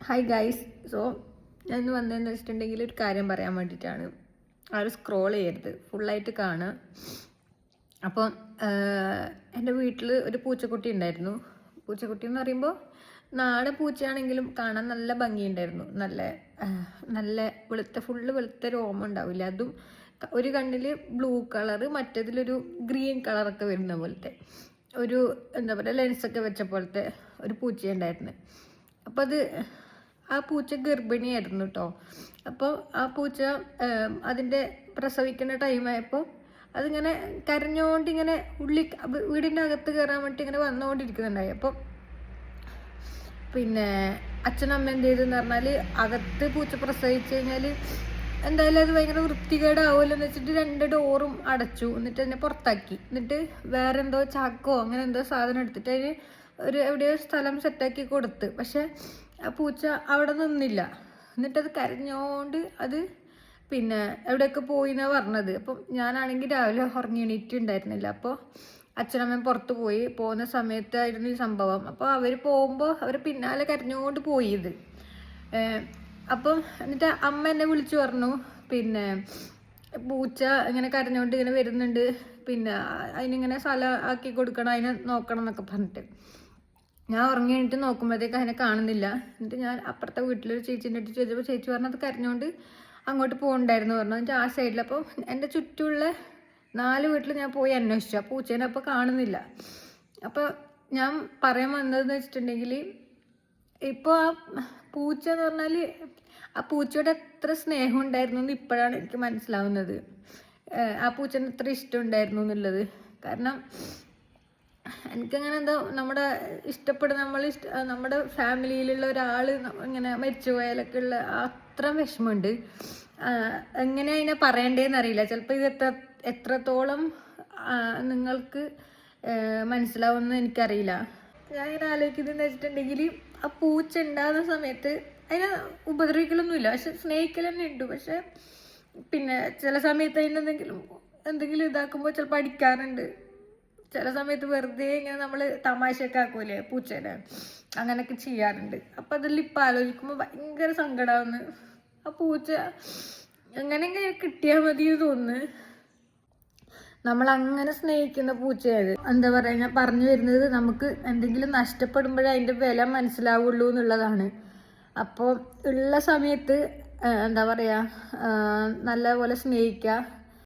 Hi guys. So ഞാൻ ഇന്ന് വന്നതെന്ന് വെച്ചിട്ടുണ്ടെങ്കിൽ ഒരു കാര്യം പറയാൻ വേണ്ടിയിട്ടാണ്. ആരും സ്ക്രോൾ ചെയ്യരുത്, ഫുള്ളായിട്ട് കാണുക. അപ്പം എൻ്റെ വീട്ടിൽ ഒരു പൂച്ചക്കുട്ടി ഉണ്ടായിരുന്നു. പൂച്ചക്കുട്ടി എന്ന് പറയുമ്പോൾ നാടൻ പൂച്ചയാണെങ്കിലും കാണാൻ നല്ല ഭംഗിയുണ്ടായിരുന്നു. നല്ല ഫുള്ള് വെളുത്ത രോമം ഉണ്ടാവില്ല. അതും ഒരു കണ്ണിൽ ബ്ലൂ കളറ്, മറ്റേതിലൊരു ഗ്രീൻ കളറൊക്കെ വരുന്ന പോലത്തെ ഒരു എന്താ പറയുക ലെൻസൊക്കെ വെച്ച പോലത്തെ ഒരു പൂച്ചയുണ്ടായിരുന്നു. അപ്പോൾ ആ പൂച്ച ഗർഭിണിയായിരുന്നു കേട്ടോ. അപ്പോൾ ആ പൂച്ച അതിൻ്റെ പ്രസവിക്കുന്ന ടൈമായപ്പോൾ അതിങ്ങനെ കരഞ്ഞോണ്ട് ഇങ്ങനെ വീടിൻ്റെ അകത്ത് കയറാൻ വേണ്ടി ഇങ്ങനെ വന്നുകൊണ്ടിരിക്കുന്നുണ്ടായി. അപ്പോൾ പിന്നെ അച്ഛനമ്മ എന്ത് ചെയ്തെന്ന് പറഞ്ഞാൽ, അകത്ത് പൂച്ച പ്രസവിച്ച് കഴിഞ്ഞാൽ എന്തായാലും അത് ഭയങ്കര വൃത്തികേടാവുമല്ലോ എന്ന് വെച്ചിട്ട് 2 ഡോറും അടച്ചു. എന്നിട്ട് അതിനെ പുറത്താക്കി. എന്നിട്ട് വേറെ എന്തോ ചാക്കോ അങ്ങനെ എന്തോ സാധനം എടുത്തിട്ട് അതിന് എവിടെയോ സ്ഥലം സെറ്റാക്കി കൊടുത്ത്. പക്ഷെ ആ പൂച്ച അവിടെ നിന്നില്ല. എന്നിട്ടത് കരഞ്ഞോണ്ട് അത് പിന്നെ എവിടെയൊക്കെ പോയി എന്നാണ് പറഞ്ഞത്. അപ്പം ഞാനാണെങ്കിൽ രാവിലെ ഉറങ്ങി എണീറ്റുണ്ടായിരുന്നില്ല. അപ്പോൾ അച്ഛനമ്മ പുറത്ത് പോകുന്ന സമയത്തായിരുന്നു ഈ സംഭവം. അപ്പോൾ അവർ പോകുമ്പോൾ അവർ പിന്നാലെ കരഞ്ഞുകൊണ്ട് പോയത്. അപ്പം എന്നിട്ട് അമ്മ എന്നെ വിളിച്ചു പറഞ്ഞു, പിന്നെ പൂച്ച ഇങ്ങനെ കരഞ്ഞുകൊണ്ട് ഇങ്ങനെ വരുന്നുണ്ട്, പിന്നെ അതിനിങ്ങനെ സ്ഥലം ആക്കി കൊടുക്കണം, അതിനെ നോക്കണം എന്നൊക്കെ പറഞ്ഞിട്ട്. ഞാൻ ഉറങ്ങി എണീറ്റ് നോക്കുമ്പോഴത്തേക്ക് അതിനെ കാണുന്നില്ല. എന്നിട്ട് ഞാൻ അപ്പുറത്തെ വീട്ടിലൊരു ചേച്ചീൻ്റെ അടുത്ത് ചോദിച്ചപ്പോൾ ചേച്ചി പറഞ്ഞു അത് കരഞ്ഞുകൊണ്ട് അങ്ങോട്ട് പോകുന്നുണ്ടായിരുന്നു പറഞ്ഞു. എന്നിട്ട് ആ സൈഡിൽ അപ്പോൾ എൻ്റെ ചുറ്റുമുള്ള 4 വീട്ടിൽ ഞാൻ പോയി അന്വേഷിച്ചു. ആ പൂച്ചേനെ അപ്പോൾ കാണുന്നില്ല. അപ്പോൾ ഞാൻ പറയാൻ വന്നതെന്ന് വെച്ചിട്ടുണ്ടെങ്കിൽ, ഇപ്പോൾ ആ പൂച്ച എന്ന് പറഞ്ഞാൽ ആ പൂച്ചയോട് എത്ര സ്നേഹം ഉണ്ടായിരുന്നു എന്ന് ഇപ്പോഴാണ് എനിക്ക് മനസ്സിലാവുന്നത്. ആ പൂച്ചന് എത്ര ഇഷ്ടം ഉണ്ടായിരുന്നു എന്നുള്ളത്. കാരണം എനിക്കങ്ങനെ എന്തോ നമ്മുടെ ഫാമിലിയിലുള്ള ഒരാൾ ഇങ്ങനെ മരിച്ചു പോയാലൊക്കെ ഉള്ള അത്ര വിഷമമുണ്ട്. എങ്ങനെ അതിനെ പറയണ്ടേന്ന് അറിയില്ല. ചിലപ്പോൾ ഇത് എത്രത്തോളം നിങ്ങൾക്ക് മനസ്സിലാവുമെന്ന് എനിക്കറിയില്ല. ഞാൻ ഇങ്ങനെ ആലോചിക്കുന്നതെന്ന് വെച്ചിട്ടുണ്ടെങ്കിൽ, ആ പൂച്ച ഉണ്ടാകുന്ന സമയത്ത് അതിനെ ഉപദ്രവിക്കലൊന്നുമില്ല, പക്ഷെ സ്നേഹിക്കൽ തന്നെ ഉണ്ട്. പക്ഷെ പിന്നെ ചില സമയത്ത് എന്തെങ്കിലും ഇതാക്കുമ്പോൾ ചിലപ്പോൾ അടിക്കാറുണ്ട്. ചില സമയത്ത് വെറുതെ ഇങ്ങനെ നമ്മൾ തമാശയൊക്കെ ആക്കൂലേ പൂച്ചേനെ, അങ്ങനെയൊക്കെ ചെയ്യാറുണ്ട്. അപ്പം അതിൽ ഇപ്പം ആലോചിക്കുമ്പോൾ ഭയങ്കര സങ്കടമാവുന്നു. ആ പൂച്ച എങ്ങനെയെങ്ങനെ കിട്ടിയാൽ മതി എന്ന് തോന്നുന്നു. നമ്മളങ്ങനെ സ്നേഹിക്കുന്ന പൂച്ചയത്. എന്താ പറയുക, ഞാൻ പറഞ്ഞു വരുന്നത്, നമുക്ക് എന്തെങ്കിലും നഷ്ടപ്പെടുമ്പോഴേ അതിൻ്റെ വില മനസ്സിലാവുള്ളൂ എന്നുള്ളതാണ്. അപ്പോൾ ഉള്ള സമയത്ത് എന്താ പറയുക, നല്ലപോലെ സ്നേഹിക്കുക.